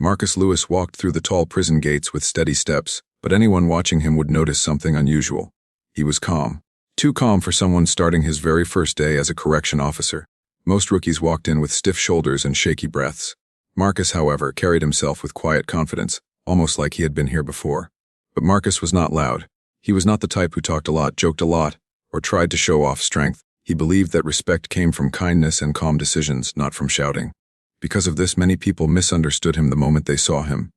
Marcus Lewis walked through the tall prison gates with steady steps, but anyone watching him would notice something unusual. He was calm. Too calm for someone starting his very first day as a correction officer. Most rookies walked in with stiff shoulders and shaky breaths. Marcus, however, carried himself with quiet confidence, almost like he had been here before. But Marcus was not loud. He was not the type who talked a lot, joked a lot, or tried to show off strength. He believed that respect came from kindness and calm decisions, not from shouting. Because of this, many people misunderstood him the moment they saw him.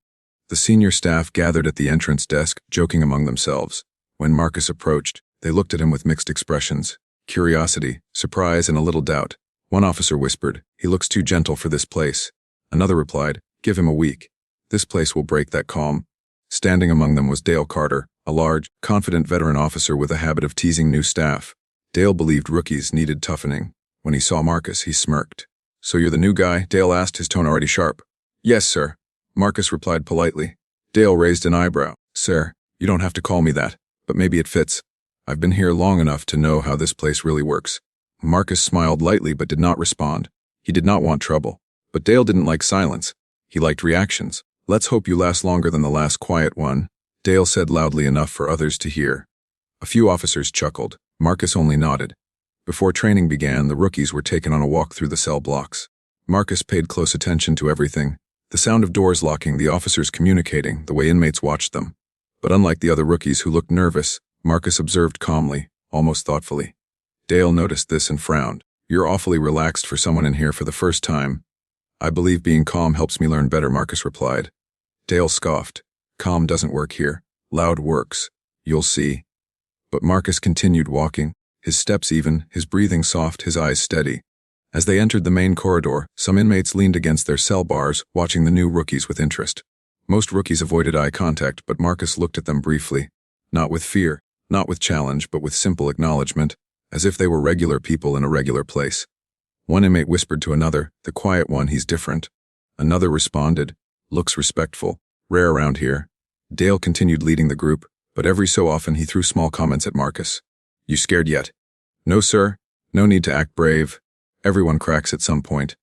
The senior staff gathered at the entrance desk, joking among themselves. When Marcus approached, they looked at him with mixed expressions: curiosity, surprise, and a little doubt. One officer whispered, "He looks too gentle for this place." Another replied, "Give him a week. This place will break that calm." Standing among them was Dale Carter, a large, confident veteran officer with a habit of teasing new staff. Dale believed rookies needed toughening. When he saw Marcus, he smirked. "So you're the new guy?" Dale asked, his tone already sharp. "Yes, sir," Marcus replied politely. Dale raised an eyebrow. "Sir, you don't have to call me that, but maybe it fits. I've been here long enough to know how this place really works." Marcus smiled lightly but did not respond. He did not want trouble. But Dale didn't like silence. He liked reactions. "Let's hope you last longer than the last quiet one," Dale said loudly enough for others to hear. A few officers chuckled. Marcus only nodded. Before training began, the rookies were taken on a walk through the cell blocks. Marcus paid close attention to everything. The sound of doors locking, the officers communicating, the way inmates watched them. But unlike the other rookies who looked nervous, Marcus observed calmly, almost thoughtfully. Dale noticed this and frowned. "You're awfully relaxed for someone in here for the first time." "I believe being calm helps me learn better," Marcus replied. Dale scoffed. "Calm doesn't work here. Loud works. You'll see." But Marcus continued walking, his steps even, his breathing soft, his eyes steady. As they entered the main corridor, some inmates leaned against their cell bars, watching the new rookies with interest. Most rookies avoided eye contact, but Marcus looked at them briefly. Not with fear, not with challenge, but with simple acknowledgement, as if they were regular people in a regular place. One inmate whispered to another, "The quiet one, he's different." Another responded, "Looks respectful. Rare around here." Dale continued leading the group, but every so often he threw small comments at Marcus. "You scared yet?" "No, sir. No need to act brave. Everyone cracks at some point."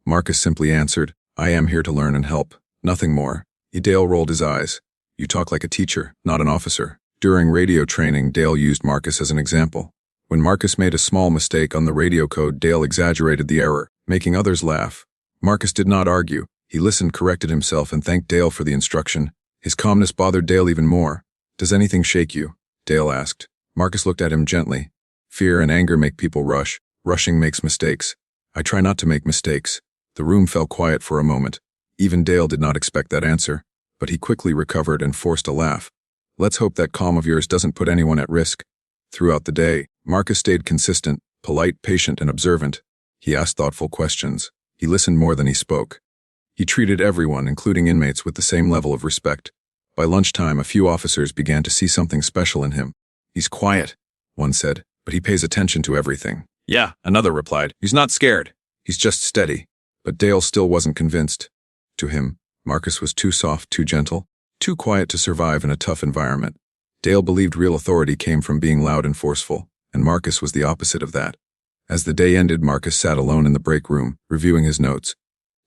Marcus simply answered, "I am here to learn and help. Nothing more." Dale rolled his eyes. "You talk like a teacher, not an officer." During radio training, Dale used Marcus as an example. When Marcus made a small mistake on the radio code, Dale exaggerated the error, making others laugh. Marcus did not argue. He listened, corrected himself, and thanked Dale for the instruction. His calmness bothered Dale even more. "Does anything shake you?" Dale asked. Marcus looked at him gently. "Fear and anger make people rush. Rushing makes mistakes. I try not to make mistakes." The room fell quiet for a moment. Even Dale did not expect that answer, but he quickly recovered and forced a laugh. "Let's hope that calm of yours doesn't put anyone at risk." Throughout the day, Marcus stayed consistent, polite, patient, and observant. He asked thoughtful questions. He listened more than he spoke. He treated everyone, including inmates, with the same level of respect. By lunchtime, a few officers began to see something special in him. "He's quiet," one said, "but he pays attention to everything." "Yeah," another replied. "He's not scared. He's just steady." But Dale still wasn't convinced. To him, Marcus was too soft, too gentle, too quiet to survive in a tough environment. Dale believed real authority came from being loud and forceful, and Marcus was the opposite of that. As the day ended, Marcus sat alone in the break room, reviewing his notes.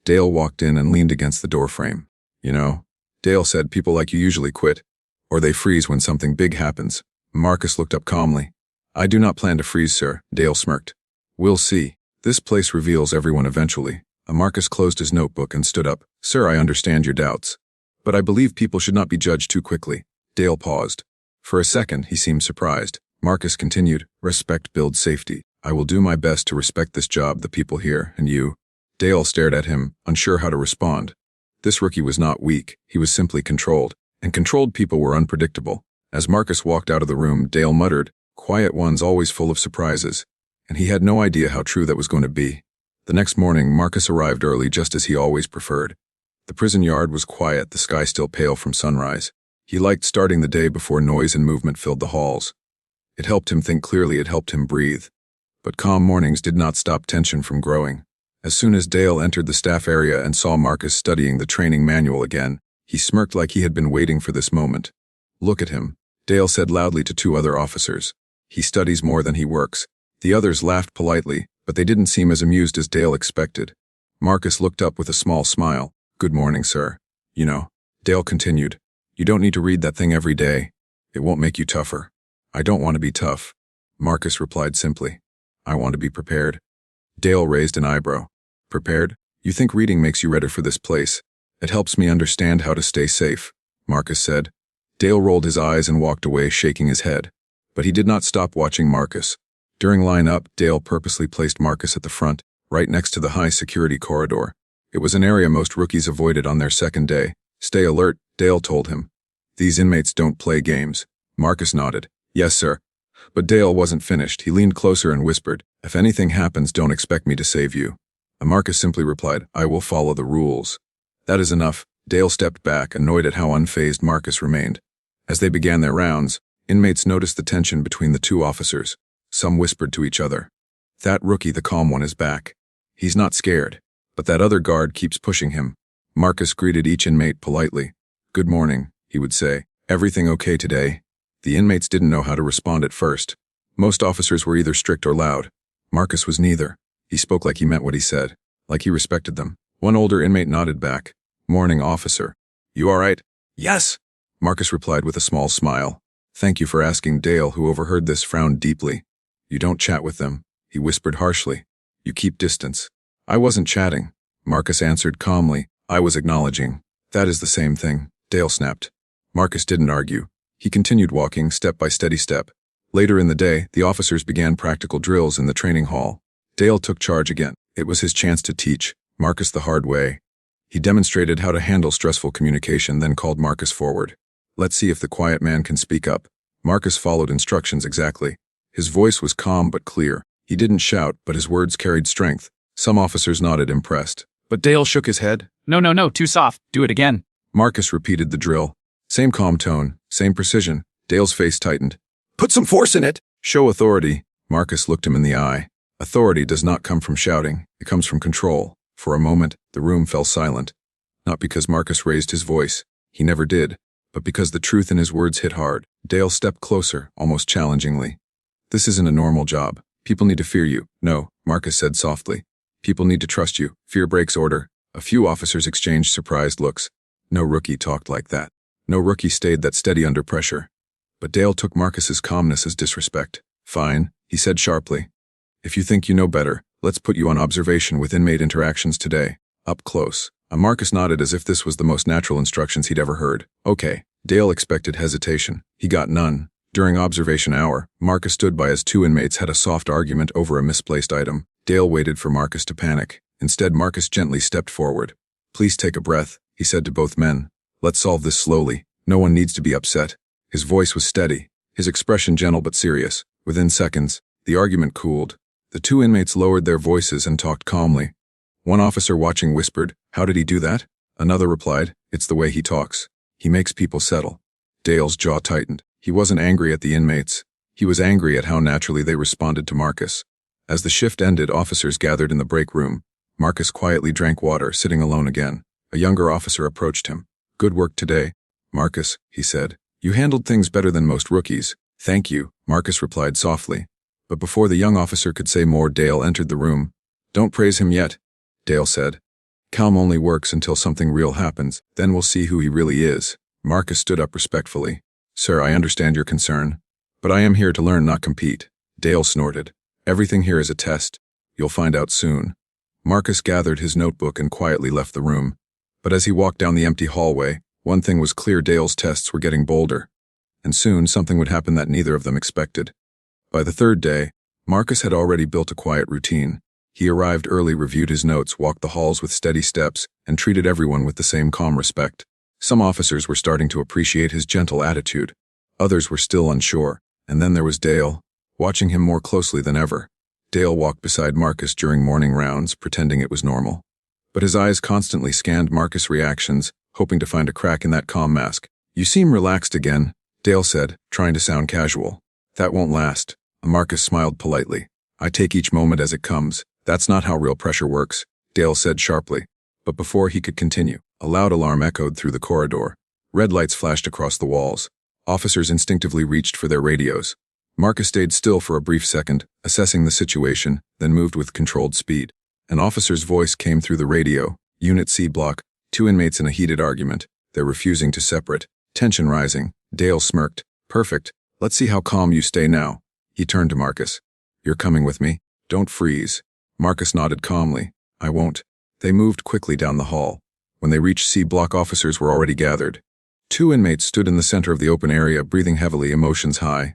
Dale walked in and leaned against the doorframe. "You know," Dale said, "people like you usually quit, or they freeze when something big happens." Marcus looked up calmly. "I do not plan to freeze, sir," Dale smirked. "We'll see. This place reveals everyone eventually." Marcus closed his notebook and stood up. "Sir, I understand your doubts, but I believe people should not be judged too quickly." Dale paused. For a second, he seemed surprised. Marcus continued, "Respect builds safety. I will do my best to respect this job, the people here, and you." Dale stared at him, unsure how to respond. This rookie was not weak, he was simply controlled, and controlled people were unpredictable. As Marcus walked out of the room, Dale muttered, "Quiet one's always full of surprises," and he had no idea how true that was going to be. The next morning, Marcus arrived early, just as he always preferred. The prison yard was quiet, the sky still pale from sunrise. He liked starting the day before noise and movement filled the halls. It helped him think clearly, it helped him breathe. But calm mornings did not stop tension from growing. As soon as Dale entered the staff area and saw Marcus studying the training manual again, he smirked like he had been waiting for this moment. "Look at him," Dale said loudly to two other officers. "He studies more than he works." The others laughed politely, but they didn't seem as amused as Dale expected. Marcus looked up with a small smile. "Good morning, sir. You know, Dale continued, you don't need to read that thing every day. It won't make you tougher. I don't want to be tough. Marcus replied simply. I want to be prepared. Dale raised an eyebrow. Prepared? You think reading makes you ready for this place? It helps me understand how to stay safe, Marcus said. Dale rolled his eyes and walked away, shaking his head. But he did not stop watching Marcus. During line-up, Dale purposely placed Marcus at the front, right next to the high-security corridor. It was an area most rookies avoided on their second day. Stay alert, Dale told him. These inmates don't play games. Marcus nodded. Yes, sir. But Dale wasn't finished. He leaned closer and whispered, if anything happens, don't expect me to save you. And Marcus simply replied, I will follow the rules. That is enough. Dale stepped back, annoyed at how unfazed Marcus remained. As they began their rounds, inmates noticed the tension between the two officers. Some whispered to each other. That rookie, the calm one, is back. He's not scared. But that other guard keeps pushing him. Marcus greeted each inmate politely. Good morning, he would say. Everything okay today? The inmates didn't know how to respond at first. Most officers were either strict or loud. Marcus was neither. He spoke like he meant what he said, like he respected them. One older inmate nodded back. Morning, officer. You all right? Yes, Marcus replied with a small smile. Thank you for asking. Dale, who overheard this, frowned deeply. You don't chat with them, he whispered harshly. You keep distance. I wasn't chatting, Marcus answered calmly. I was acknowledging. That is the same thing, Dale snapped. Marcus didn't argue. He continued walking, step by steady step. Later in the day, the officers began practical drills in the training hall. Dale took charge again. It was his chance to teach Marcus the hard way. He demonstrated how to handle stressful communication, then called Marcus forward. Let's see if the quiet man can speak up. Marcus followed instructions exactly. His voice was calm but clear. He didn't shout, but his words carried strength. Some officers nodded, impressed. But Dale shook his head. No, too soft. Do it again. Marcus repeated the drill. Same calm tone, same precision. Dale's face tightened. Put some force in it. Show authority. Marcus looked him in the eye. Authority does not come from shouting. It comes from control. For a moment, the room fell silent. Not because Marcus raised his voice. He never did. But because the truth in his words hit hard. Dale stepped closer, almost challengingly. This isn't a normal job. People need to fear you. No, Marcus said softly. People need to trust you. Fear breaks order. A few officers exchanged surprised looks. No rookie talked like that. No rookie stayed that steady under pressure. But Dale took Marcus's calmness as disrespect. Fine, he said sharply. If you think you know better, let's put you on observation with inmate interactions today. Up close. Marcus nodded as if this was the most natural instructions he'd ever heard. Okay. Dale expected hesitation. He got none. During observation hour, Marcus stood by as two inmates had a soft argument over a misplaced item. Dale waited for Marcus to panic. Instead, Marcus gently stepped forward. Please take a breath, he said to both men. Let's solve this slowly. No one needs to be upset. His voice was steady, his expression gentle but serious. Within seconds, the argument cooled. The two inmates lowered their voices and talked calmly. One officer watching whispered, How did he do that? Another replied, It's the way he talks. He makes people settle. Dale's jaw tightened. He wasn't angry at the inmates. He was angry at how naturally they responded to Marcus. As the shift ended, officers gathered in the break room. Marcus quietly drank water, sitting alone again. A younger officer approached him. Good work today, Marcus, he said. You handled things better than most rookies. Thank you, Marcus replied softly. But before the young officer could say more, Dale entered the room. Don't praise him yet, Dale said. Calm only works until something real happens. Then we'll see who he really is. Marcus stood up respectfully. Sir, I understand your concern. But I am here to learn, not compete. Dale snorted. Everything here is a test. You'll find out soon. Marcus gathered his notebook and quietly left the room. But as he walked down the empty hallway, one thing was clear: Dale's tests were getting bolder. And soon something would happen that neither of them expected. By the third day, Marcus had already built a quiet routine. He arrived early, reviewed his notes, walked the halls with steady steps, and treated everyone with the same calm respect. Some officers were starting to appreciate his gentle attitude. Others were still unsure. And then there was Dale, watching him more closely than ever. Dale walked beside Marcus during morning rounds, pretending it was normal. But his eyes constantly scanned Marcus' reactions, hoping to find a crack in that calm mask. You seem relaxed again, Dale said, trying to sound casual. That won't last. Marcus smiled politely. I take each moment as it comes. That's not how real pressure works, Dale said sharply. But before he could continue, a loud alarm echoed through the corridor. Red lights flashed across the walls. Officers instinctively reached for their radios. Marcus stayed still for a brief second, assessing the situation, then moved with controlled speed. An officer's voice came through the radio. Unit C block, Two inmates in a heated argument. They're refusing to separate. Tension rising. Dale smirked. Perfect. Let's see how calm you stay now. He turned to Marcus. You're coming with me? Don't freeze. Marcus nodded calmly. I won't. They moved quickly down the hall. When they reached C block, officers were already gathered. Two inmates stood in the center of the open area, breathing heavily, emotions high.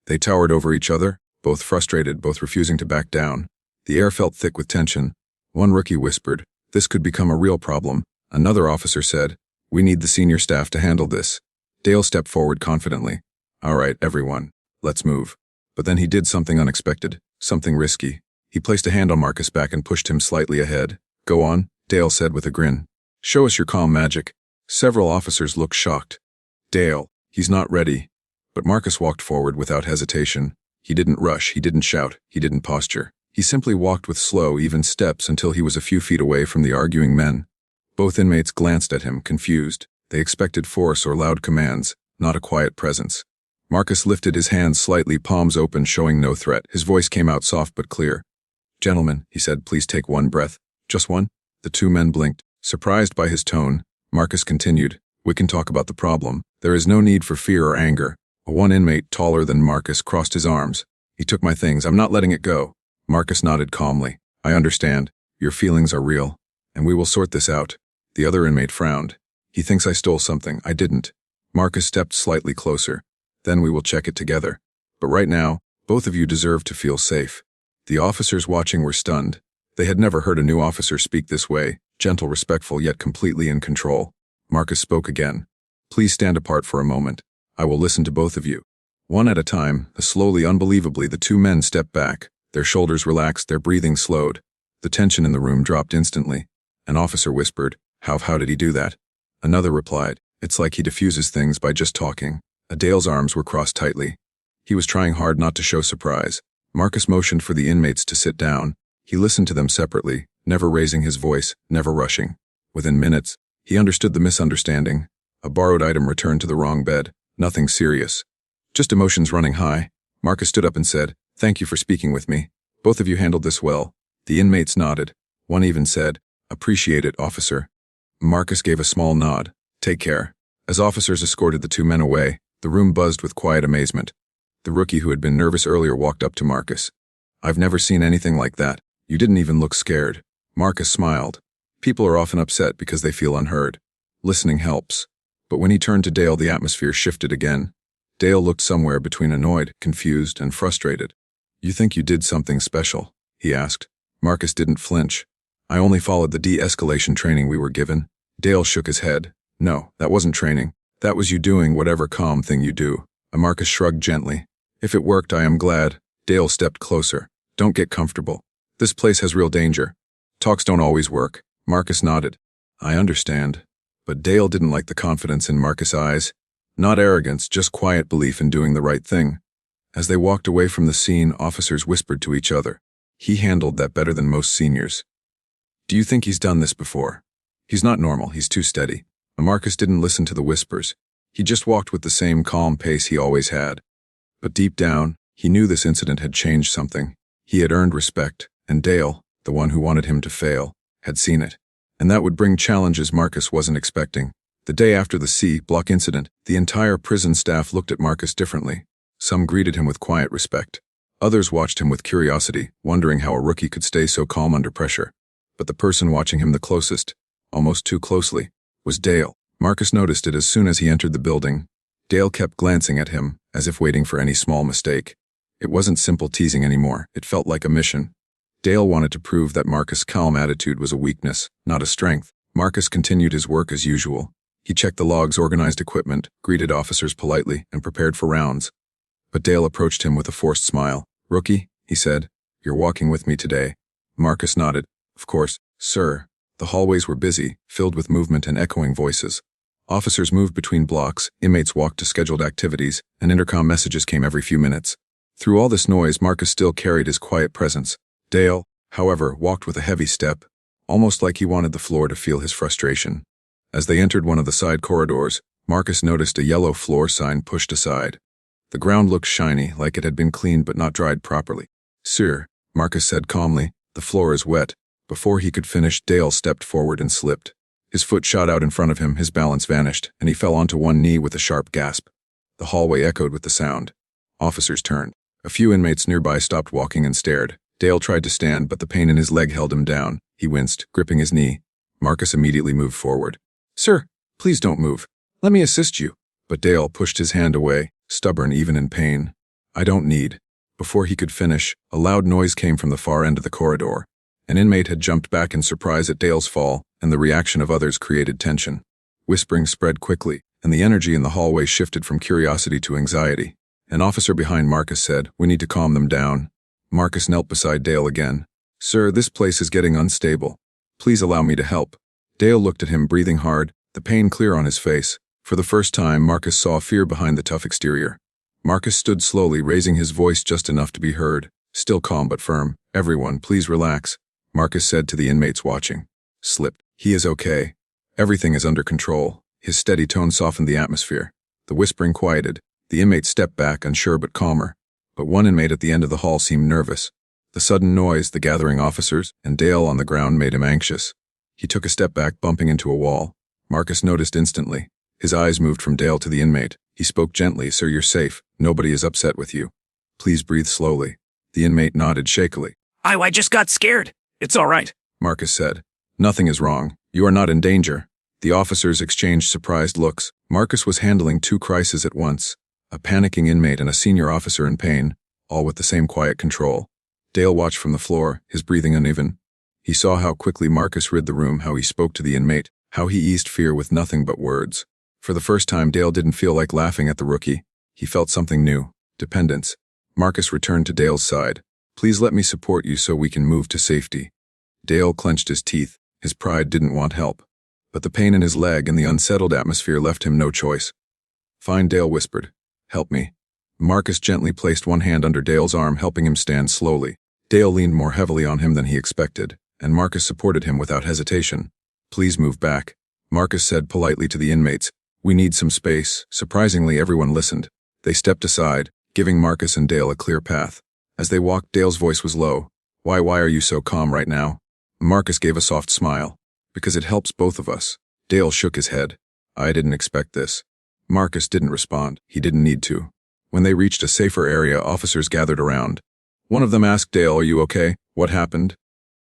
They towered over each other, both frustrated, both refusing to back down. The air felt thick with tension. One rookie whispered, "This could become a real problem." Another officer said, "We need the senior staff to handle this." Dale stepped forward confidently. "All right, everyone, let's move." But then he did something unexpected, something risky. He placed a hand on Marcus' back and pushed him slightly ahead. "Go on," Dale said with a grin. "Show us your calm magic." Several officers looked shocked. "Dale, he's not ready." But Marcus walked forward without hesitation. He didn't rush, he didn't shout, he didn't posture. He simply walked with slow, even steps until he was a few feet away from the arguing men. Both inmates glanced at him, confused. They expected force or loud commands, not a quiet presence. Marcus lifted his hands slightly, palms open, showing no threat. His voice came out soft but clear. "Gentlemen," he said, "please take one breath." "Just one?" The two men blinked. Surprised by his tone, Marcus continued, "We can talk about the problem. There is no need for fear or anger." One inmate, taller than Marcus, crossed his arms. "He took my things. I'm not letting it go." Marcus nodded calmly. "I understand. Your feelings are real. And we will sort this out." The other inmate frowned. "He thinks I stole something. I didn't." Marcus stepped slightly closer. "Then we will check it together. But right now, both of you deserve to feel safe." The officers watching were stunned. They had never heard a new officer speak this way, gentle, respectful, yet completely in control. Marcus spoke again. "Please stand apart for a moment. I will listen to both of you." One at a time, slowly, unbelievably, the two men stepped back. Their shoulders relaxed, their breathing slowed. The tension in the room dropped instantly. An officer whispered, How did he do that?" Another replied, "It's like he diffuses things by just talking." Dale's arms were crossed tightly. He was trying hard not to show surprise. Marcus motioned for the inmates to sit down. He listened to them separately, never raising his voice, never rushing. Within minutes, he understood the misunderstanding. A borrowed item returned to the wrong bed. Nothing serious. Just emotions running high. Marcus stood up and said, "Thank you for speaking with me. Both of you handled this well." The inmates nodded. One even said, "Appreciate it, officer." Marcus gave a small nod. "Take care." As officers escorted the two men away, the room buzzed with quiet amazement. The rookie who had been nervous earlier walked up to Marcus. "I've never seen anything like that. You didn't even look scared." Marcus smiled. People are often upset because they feel unheard. Listening helps. But when he turned to Dale, the atmosphere shifted again. Dale looked somewhere between annoyed, confused, and frustrated. "You think you did something special?" he asked. Marcus didn't flinch. "I only followed the de-escalation training we were given." Dale shook his head. "No, that wasn't training. That was you doing whatever calm thing you do." Marcus shrugged gently. "If it worked, I am glad." Dale stepped closer. "Don't get comfortable. This place has real danger. Talks don't always work." Marcus nodded. "I understand." But Dale didn't like the confidence in Marcus' eyes. Not arrogance, just quiet belief in doing the right thing. As they walked away from the scene, officers whispered to each other. "He handled that better than most seniors." "Do you think he's done this before?" "He's not normal, he's too steady." Marcus didn't listen to the whispers. He just walked with the same calm pace he always had. But deep down, he knew this incident had changed something. He had earned respect, and Dale, the one who wanted him to fail, had seen it. And that would bring challenges Marcus wasn't expecting. The day after the C block incident, the entire prison staff looked at Marcus differently. Some greeted him with quiet respect. Others watched him with curiosity, wondering how a rookie could stay so calm under pressure. But the person watching him the closest, almost too closely, was Dale. Marcus noticed it as soon as he entered the building. Dale kept glancing at him, as if waiting for any small mistake. It wasn't simple teasing anymore, it felt like a mission. Dale wanted to prove that Marcus' calm attitude was a weakness, not a strength. Marcus continued his work as usual. He checked the logs, organized equipment, greeted officers politely, and prepared for rounds. But Dale approached him with a forced smile. "Rookie," he said, "you're walking with me today." Marcus nodded. "Of course, sir." The hallways were busy, filled with movement and echoing voices. Officers moved between blocks, inmates walked to scheduled activities, and intercom messages came every few minutes. Through all this noise, Marcus still carried his quiet presence. Dale, however, walked with a heavy step, almost like he wanted the floor to feel his frustration. As they entered one of the side corridors, Marcus noticed a yellow floor sign pushed aside. The ground looked shiny, like it had been cleaned but not dried properly. "Sir," Marcus said calmly, "the floor is wet." Before he could finish, Dale stepped forward and slipped. His foot shot out in front of him, his balance vanished, and he fell onto one knee with a sharp gasp. The hallway echoed with the sound. Officers turned. A few inmates nearby stopped walking and stared. Dale tried to stand, but the pain in his leg held him down. He winced, gripping his knee. Marcus immediately moved forward. "Sir, please don't move. Let me assist you." But Dale pushed his hand away, stubborn even in pain. "I don't need." Before he could finish, a loud noise came from the far end of the corridor. An inmate had jumped back in surprise at Dale's fall, and the reaction of others created tension. Whispering spread quickly, and the energy in the hallway shifted from curiosity to anxiety. An officer behind Marcus said, "We need to calm them down." Marcus knelt beside Dale again. "Sir, this place is getting unstable. Please allow me to help." Dale looked at him, breathing hard, the pain clear on his face. For the first time, Marcus saw fear behind the tough exterior. Marcus stood slowly, raising his voice just enough to be heard. Still calm but firm. "Everyone, please relax," Marcus said to the inmates watching. "Slip. He is okay. Everything is under control." His steady tone softened the atmosphere. The whispering quieted. The inmates stepped back, unsure but calmer. But one inmate at the end of the hall seemed nervous. The sudden noise, the gathering officers, and Dale on the ground made him anxious. He took a step back, bumping into a wall. Marcus noticed instantly. His eyes moved from Dale to the inmate. He spoke gently, "Sir, you're safe. Nobody is upset with you. Please breathe slowly." The inmate nodded shakily. I just got scared. It's all right. Marcus said. "Nothing is wrong. You are not in danger." The officers exchanged surprised looks. Marcus was handling two crises at once. A panicking inmate and a senior officer in pain, all with the same quiet control. Dale watched from the floor, his breathing uneven. He saw how quickly Marcus rid the room, how he spoke to the inmate, how he eased fear with nothing but words. For the first time, Dale didn't feel like laughing at the rookie. He felt something new, dependence. Marcus returned to Dale's side. "Please let me support you so we can move to safety." Dale clenched his teeth. His pride didn't want help. But the pain in his leg and the unsettled atmosphere left him no choice. "Fine," Dale whispered. "Help me." Marcus gently placed one hand under Dale's arm, helping him stand slowly. Dale leaned more heavily on him than he expected, and Marcus supported him without hesitation. "Please move back," Marcus said politely to the inmates. "We need some space." Surprisingly, everyone listened. They stepped aside, giving Marcus and Dale a clear path. As they walked, Dale's voice was low. Why are you so calm right now?" Marcus gave a soft smile. "Because it helps both of us." Dale shook his head. "I didn't expect this." Marcus didn't respond. He didn't need to. When they reached a safer area, officers gathered around. One of them asked Dale, "Are you okay? What happened?"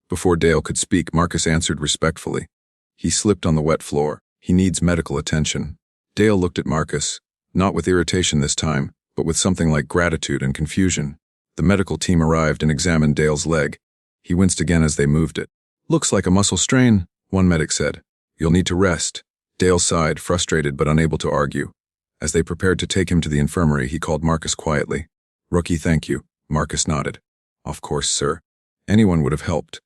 Before Dale could speak, Marcus answered respectfully. "He slipped on the wet floor. He needs medical attention." Dale looked at Marcus, not with irritation this time, but with something like gratitude and confusion. The medical team arrived and examined Dale's leg. He winced again as they moved it. "Looks like a muscle strain," one medic said. "You'll need to rest." Dale sighed, frustrated but unable to argue. As they prepared to take him to the infirmary, he called Marcus quietly. "Rookie, thank you." Marcus nodded. "Of course, sir." Anyone would have helped.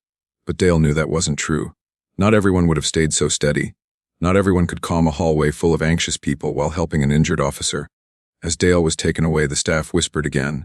But Dale knew that wasn't true. Not everyone would have stayed so steady. Not everyone could calm a hallway full of anxious people while helping an injured officer. As Dale was taken away, the staff whispered again.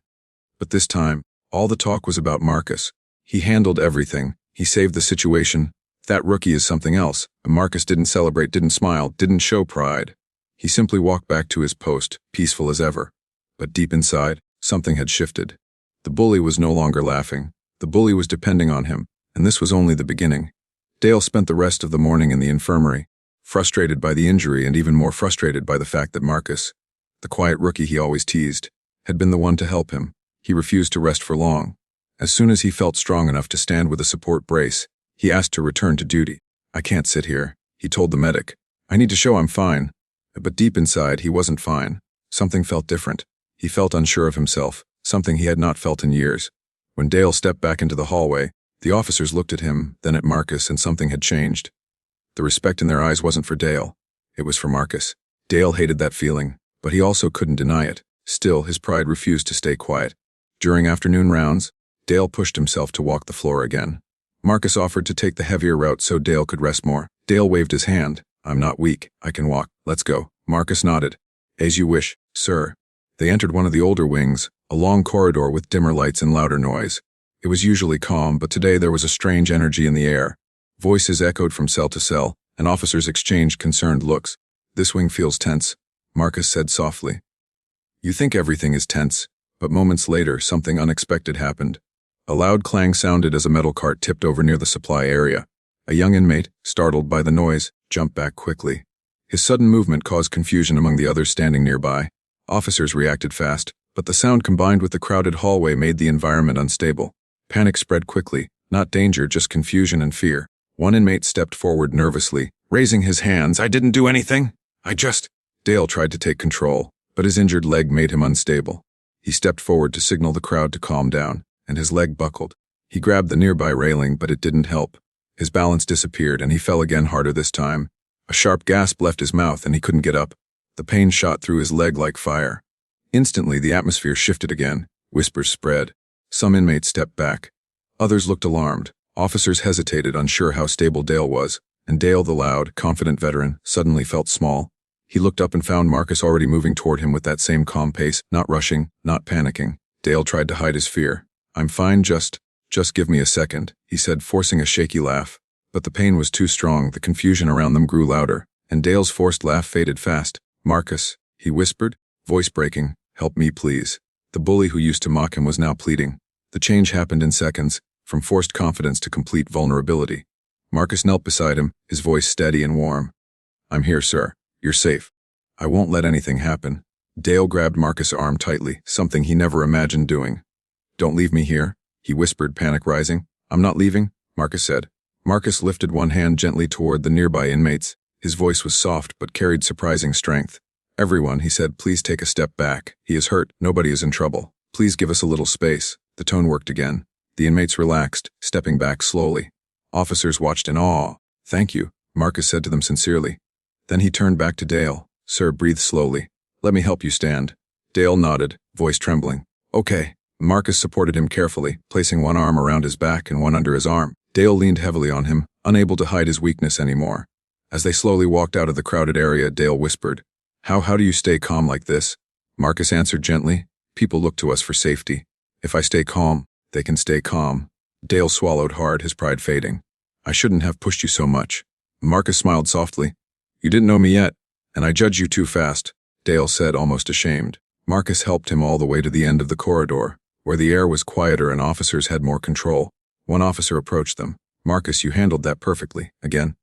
But this time, all the talk was about Marcus. He handled everything. He saved the situation. That rookie is something else. Marcus didn't celebrate, didn't smile, didn't show pride. He simply walked back to his post, peaceful as ever. But deep inside, something had shifted. The bully was no longer laughing. The bully was depending on him, and this was only the beginning. Dale spent the rest of the morning in the infirmary, frustrated by the injury and even more frustrated by the fact that Marcus, the quiet rookie he always teased, had been the one to help him. He refused to rest for long. As soon as he felt strong enough to stand with a support brace, he asked to return to duty. "I can't sit here," he told the medic. "I need to show I'm fine." But deep inside, he wasn't fine. Something felt different. He felt unsure of himself, something he had not felt in years. When Dale stepped back into the hallway, the officers looked at him, then at Marcus, and something had changed. The respect in their eyes wasn't for Dale. It was for Marcus. Dale hated that feeling, but he also couldn't deny it. Still, his pride refused to stay quiet. During afternoon rounds, Dale pushed himself to walk the floor again. Marcus offered to take the heavier route so Dale could rest more. Dale waved his hand. "I'm not weak. I can walk. Let's go." Marcus nodded. "As you wish, sir." They entered one of the older wings, a long corridor with dimmer lights and louder noise. It was usually calm, but today there was a strange energy in the air. Voices echoed from cell to cell, and officers exchanged concerned looks. "This wing feels tense," Marcus said softly. "You think everything is tense, but moments later something unexpected happened. A loud clang sounded as a metal cart tipped over near the supply area. A young inmate, startled by the noise, jumped back quickly. His sudden movement caused confusion among the others standing nearby. Officers reacted fast, but the sound combined with the crowded hallway made the environment unstable. Panic spread quickly, not danger, just confusion and fear. One inmate stepped forward nervously, raising his hands. "I didn't do anything. Dale tried to take control, but his injured leg made him unstable. He stepped forward to signal the crowd to calm down, and his leg buckled. He grabbed the nearby railing, but it didn't help. His balance disappeared, and he fell again, harder this time. A sharp gasp left his mouth, and he couldn't get up. The pain shot through his leg like fire. Instantly, the atmosphere shifted again. Whispers spread. Some inmates stepped back. Others looked alarmed. Officers hesitated, unsure how stable Dale was, and Dale, the loud, confident veteran, suddenly felt small. He looked up and found Marcus already moving toward him with that same calm pace, not rushing, not panicking. Dale tried to hide his fear. "I'm fine, just give me a second," he said, forcing a shaky laugh. But the pain was too strong, the confusion around them grew louder, and Dale's forced laugh faded fast. "Marcus," he whispered, voice breaking, "help me please." The bully who used to mock him was now pleading. The change happened in seconds, from forced confidence to complete vulnerability. Marcus knelt beside him, his voice steady and warm. "I'm here, sir. You're safe. I won't let anything happen." Dale grabbed Marcus' arm tightly, something he never imagined doing. "Don't leave me here," he whispered, panic rising. "I'm not leaving," Marcus said. Marcus lifted one hand gently toward the nearby inmates. His voice was soft but carried surprising strength. "Everyone," he said, "please take a step back. He is hurt. Nobody is in trouble. Please give us a little space." The tone worked again. The inmates relaxed, stepping back slowly. Officers watched in awe. "Thank you," Marcus said to them sincerely. Then he turned back to Dale. "Sir, breathe slowly. Let me help you stand." Dale nodded, voice trembling. "Okay." Marcus supported him carefully, placing one arm around his back and one under his arm. Dale leaned heavily on him, unable to hide his weakness anymore. As they slowly walked out of the crowded area, Dale whispered, How do you stay calm like this?" Marcus answered gently, "People look to us for safety. If I stay calm, they can stay calm." Dale swallowed hard, his pride fading. "I shouldn't have pushed you so much." Marcus smiled softly. "You didn't know me yet, and I judged you too fast," Dale said, almost ashamed. Marcus helped him all the way to the end of the corridor, where the air was quieter and officers had more control. One officer approached them. "Marcus, you handled that perfectly, again."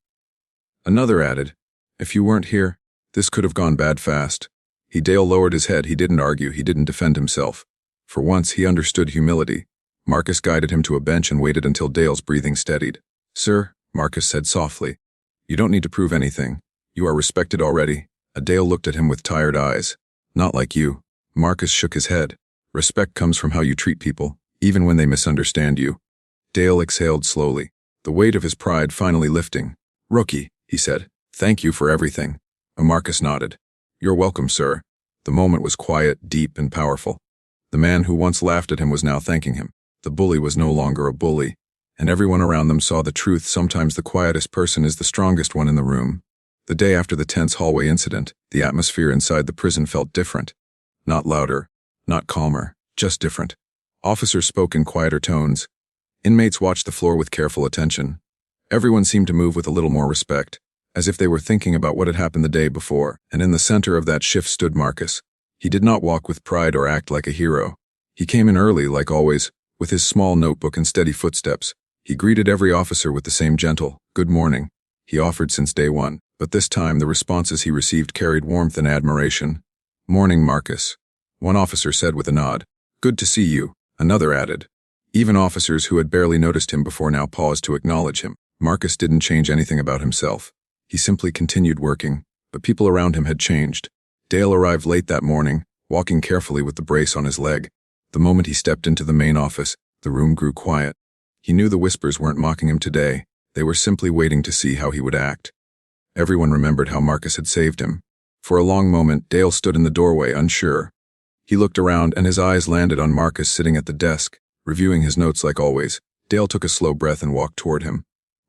Another added, "If you weren't here, this could have gone bad fast." Dale lowered his head. He didn't argue, he didn't defend himself. For once, he understood humility. Marcus guided him to a bench and waited until Dale's breathing steadied. "Sir," Marcus said softly, "you don't need to prove anything. You are respected already." Dale looked at him with tired eyes. "Not like you." Marcus shook his head. "Respect comes from how you treat people, even when they misunderstand you." Dale exhaled slowly, the weight of his pride finally lifting. "Rookie," he said, "thank you for everything." Marcus nodded. "You're welcome, sir." The moment was quiet, deep, and powerful. The man who once laughed at him was now thanking him. The bully was no longer a bully, and everyone around them saw the truth. Sometimes the quietest person is the strongest one in the room. The day after the tense hallway incident, the atmosphere inside the prison felt different. Not louder, not calmer, just different. Officers spoke in quieter tones. Inmates watched the floor with careful attention. Everyone seemed to move with a little more respect, as if they were thinking about what had happened the day before, and in the center of that shift stood Marcus. He did not walk with pride or act like a hero. He came in early, like always, with his small notebook and steady footsteps. He greeted every officer with the same gentle, "Good morning." He offered since day one, but this time the responses he received carried warmth and admiration. "Morning, Marcus," one officer said with a nod. "Good to see you," another added. Even officers who had barely noticed him before now paused to acknowledge him. Marcus didn't change anything about himself. He simply continued working, but people around him had changed. Dale arrived late that morning, walking carefully with the brace on his leg. The moment he stepped into the main office, the room grew quiet. He knew the whispers weren't mocking him today. They were simply waiting to see how he would act. Everyone remembered how Marcus had saved him. For a long moment, Dale stood in the doorway, unsure. He looked around, and his eyes landed on Marcus sitting at the desk, reviewing his notes like always. Dale took a slow breath and walked toward him.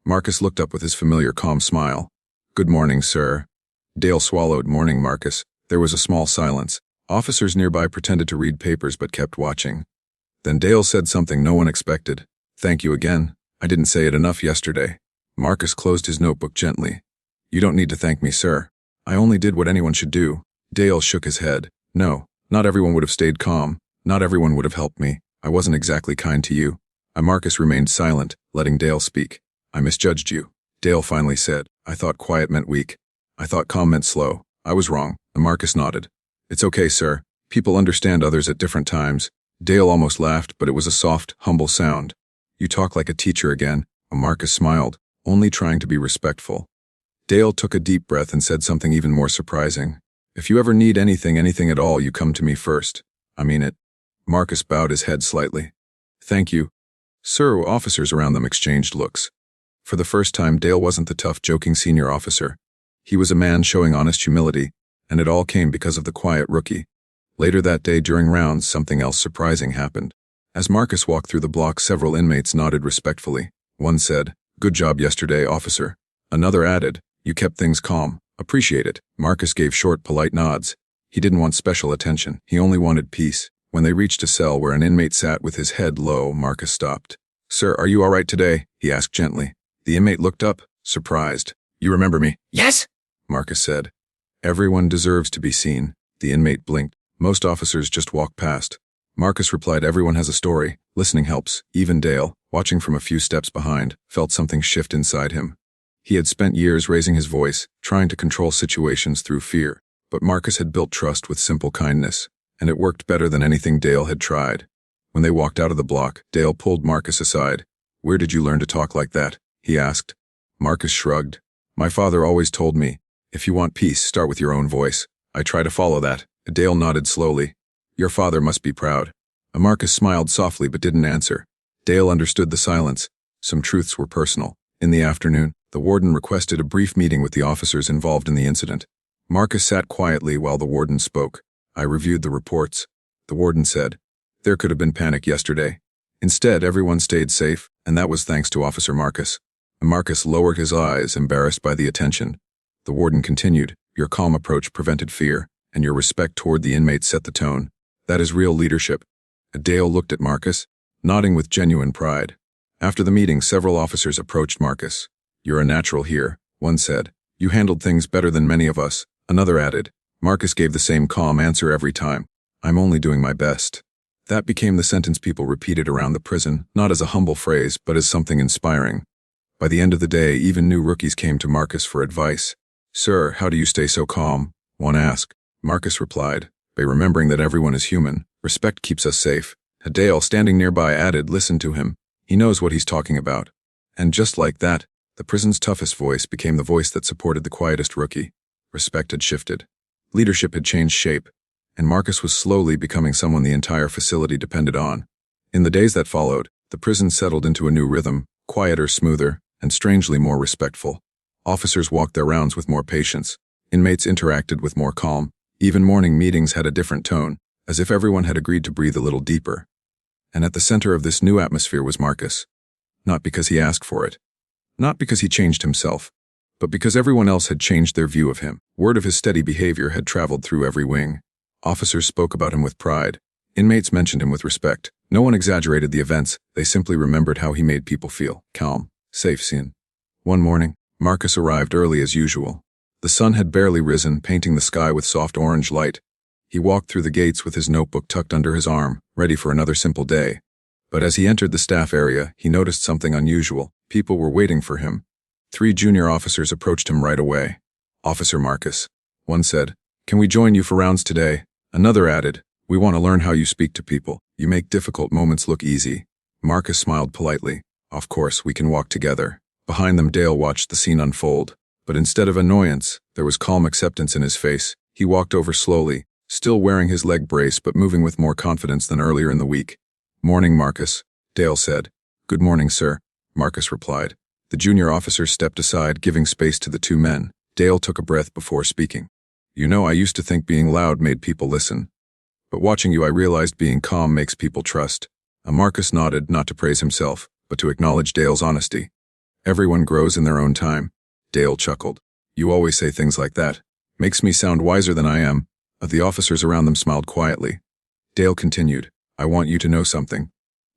Marcus looked up with his familiar calm smile. "Good morning, sir." Dale swallowed. "Morning, Marcus." There was a small silence. Officers nearby pretended to read papers but kept watching. Then Dale said something no one expected. "Thank you again. I didn't say it enough yesterday." Marcus closed his notebook gently. "You don't need to thank me, sir. I only did what anyone should do." Dale shook his head. "No, not everyone would have stayed calm. Not everyone would have helped me. I wasn't exactly kind to you." Marcus remained silent, letting Dale speak. "I misjudged you." Dale finally said, I thought quiet meant weak. I thought calm meant slow. I was wrong. And Marcus nodded. It's okay, sir. People understand others at different times. Dale almost laughed, but it was a soft, humble sound. You talk like a teacher again. Marcus smiled, only trying to be respectful. Dale took a deep breath and said something even more surprising. If you ever need anything at all, you come to me first. I mean it. Marcus bowed his head slightly. Thank you. Sir. Officers around them exchanged looks. For the first time, Dale wasn't the tough, joking senior officer. He was a man showing honest humility, and it all came because of the quiet rookie. Later that day during rounds, something else surprising happened. As Marcus walked through the block, several inmates nodded respectfully. One said, Good job yesterday, officer. Another added, You kept things calm. Appreciate it. Marcus gave short, polite nods. He didn't want special attention. He only wanted peace. When they reached a cell where an inmate sat with his head low, Marcus stopped. Sir, are you all right today? He asked gently. The inmate looked up, surprised. You remember me? Yes? Marcus said. Everyone deserves to be seen. The inmate blinked. Most officers just walk past. Marcus replied, Everyone has a story. Listening helps. Even Dale, watching from a few steps behind, felt something shift inside him. He had spent years raising his voice, trying to control situations through fear. But Marcus had built trust with simple kindness, and it worked better than anything Dale had tried. When they walked out of the block, Dale pulled Marcus aside. Where did you learn to talk like that? He asked. Marcus shrugged. My father always told me, if you want peace, start with your own voice. I try to follow that. Dale nodded slowly. Your father must be proud. Marcus smiled softly but didn't answer. Dale understood the silence. Some truths were personal. In the afternoon, the warden requested a brief meeting with the officers involved in the incident. Marcus sat quietly while the warden spoke. I reviewed the reports. The warden said, There could have been panic yesterday. Instead, everyone stayed safe, and that was thanks to Officer Marcus. Marcus lowered his eyes, embarrassed by the attention. The warden continued, Your calm approach prevented fear, and your respect toward the inmates set the tone. That is real leadership. Dale looked at Marcus, nodding with genuine pride. After the meeting, several officers approached Marcus. You're a natural here, one said. You handled things better than many of us, another added. Marcus gave the same calm answer every time. I'm only doing my best. That became the sentence people repeated around the prison, not as a humble phrase, but as something inspiring. By the end of the day, even new rookies came to Marcus for advice. Sir, how do you stay so calm? One asked. Marcus replied, By remembering that everyone is human, respect keeps us safe. Dale, standing nearby, added, Listen to him. He knows what he's talking about. And just like that, the prison's toughest voice became the voice that supported the quietest rookie. Respect had shifted. Leadership had changed shape, and Marcus was slowly becoming someone the entire facility depended on. In the days that followed, the prison settled into a new rhythm, quieter, smoother, and strangely more respectful. Officers walked their rounds with more patience. Inmates interacted with more calm. Even morning meetings had a different tone, as if everyone had agreed to breathe a little deeper. And at the center of this new atmosphere was Marcus. Not because he asked for it. Not because he changed himself. But because everyone else had changed their view of him. Word of his steady behavior had traveled through every wing. Officers spoke about him with pride. Inmates mentioned him with respect. No one exaggerated the events. They simply remembered how he made people feel. Calm. Safe scene. One morning, Marcus arrived early as usual. The sun had barely risen, painting the sky with soft orange light. He walked through the gates with his notebook tucked under his arm, ready for another simple day. But as he entered the staff area, he noticed something unusual. People were waiting for him. 3 junior officers approached him right away. Officer Marcus. One said, Can we join you for rounds today? Another added, We want to learn how you speak to people. You make difficult moments look easy. Marcus smiled politely. Of course, we can walk together. Behind them, Dale watched the scene unfold. But instead of annoyance, there was calm acceptance in his face. He walked over slowly, still wearing his leg brace but moving with more confidence than earlier in the week. Morning, Marcus, Dale said. Good morning, sir, Marcus replied. The junior officer stepped aside, giving space to the 2 men. Dale took a breath before speaking. You know, I used to think being loud made people listen. But watching you, I realized being calm makes people trust. Marcus nodded, not to praise himself, but to acknowledge Dale's honesty. Everyone grows in their own time. Dale chuckled. You always say things like that. Makes me sound wiser than I am. The officers around them smiled quietly. Dale continued. I want you to know something.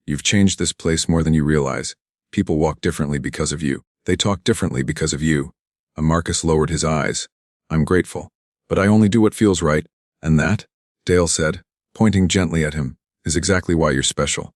You've changed this place more than you realize. People walk differently because of you. They talk differently because of you. Marcus lowered his eyes. I'm grateful. But I only do what feels right. And that, Dale said, pointing gently at him, is exactly why you're special.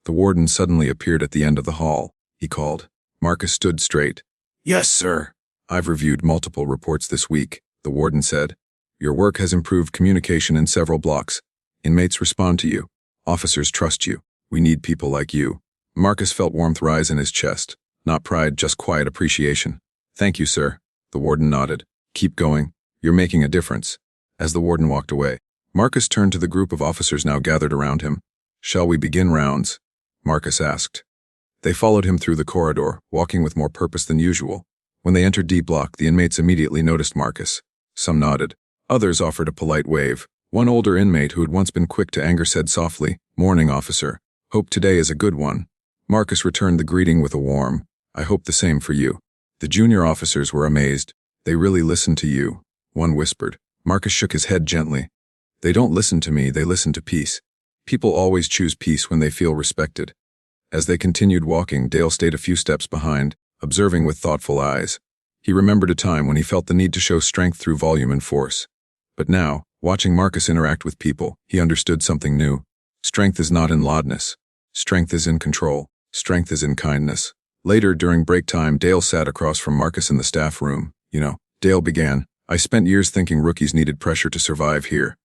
The warden suddenly appeared at the end of the hall. He called. Marcus stood straight. Yes, sir. I've reviewed multiple reports this week, the warden said. Your work has improved communication in several blocks. Inmates respond to you. Officers trust you. We need people like you. Marcus felt warmth rise in his chest. Not pride, just quiet appreciation. Thank you, sir. The warden nodded. Keep going. You're making a difference. As the warden walked away, Marcus turned to the group of officers now gathered around him. Shall we begin rounds? Marcus asked. They followed him through the corridor, walking with more purpose than usual. When they entered D block, the inmates immediately noticed Marcus. Some nodded. Others offered a polite wave. One older inmate who had once been quick to anger said softly, "Morning, officer. Hope today is a good one." Marcus returned the greeting with a warm, "I hope the same for you." The junior officers were amazed. "They really listen to you," one whispered. Marcus shook his head gently. "They don't listen to me, they listen to peace. People always choose peace when they feel respected." As they continued walking, Dale stayed a few steps behind, observing with thoughtful eyes. He remembered a time when he felt the need to show strength through volume and force. But now, watching Marcus interact with people, he understood something new. Strength is not in loudness. Strength is in control. Strength is in kindness. Later, during break time, Dale sat across from Marcus in the staff room. Dale began, "I spent years thinking rookies needed pressure to survive here.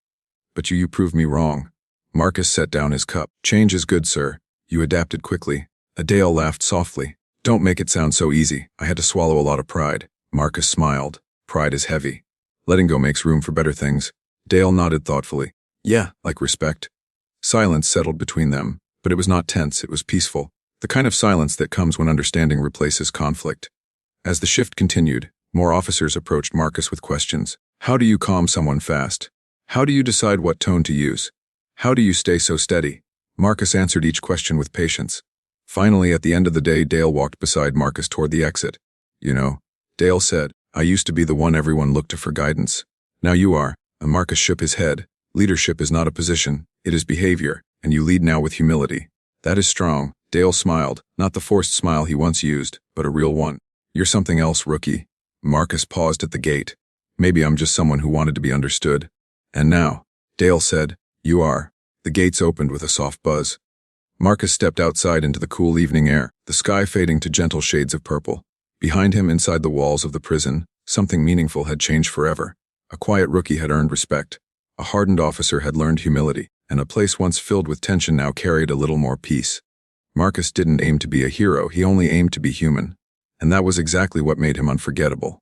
But you proved me wrong." Marcus set down his cup. "Change is good, sir. You adapted quickly." Dale laughed softly. "Don't make it sound so easy. I had to swallow a lot of pride." Marcus smiled. "Pride is heavy. Letting go makes room for better things." Dale nodded thoughtfully. "Yeah, like respect." Silence settled between them, but it was not tense, it was peaceful. The kind of silence that comes when understanding replaces conflict. As the shift continued, more officers approached Marcus with questions. How do you calm someone fast? How do you decide what tone to use? How do you stay so steady? Marcus answered each question with patience. Finally, at the end of the day, Dale walked beside Marcus toward the exit. Dale said, "I used to be the one everyone looked to for guidance. Now you are." And Marcus shook his head. "Leadership is not a position, it is behavior, and you lead now with humility." "That is strong." Dale smiled, not the forced smile he once used, but a real one. "You're something else, rookie." Marcus paused at the gate. "Maybe I'm just someone who wanted to be understood." "And now," Dale said, "you are." The gates opened with a soft buzz. Marcus stepped outside into the cool evening air, the sky fading to gentle shades of purple. Behind him, inside the walls of the prison, something meaningful had changed forever. A quiet rookie had earned respect. A hardened officer had learned humility, and a place once filled with tension now carried a little more peace. Marcus didn't aim to be a hero, he only aimed to be human. And that was exactly what made him unforgettable.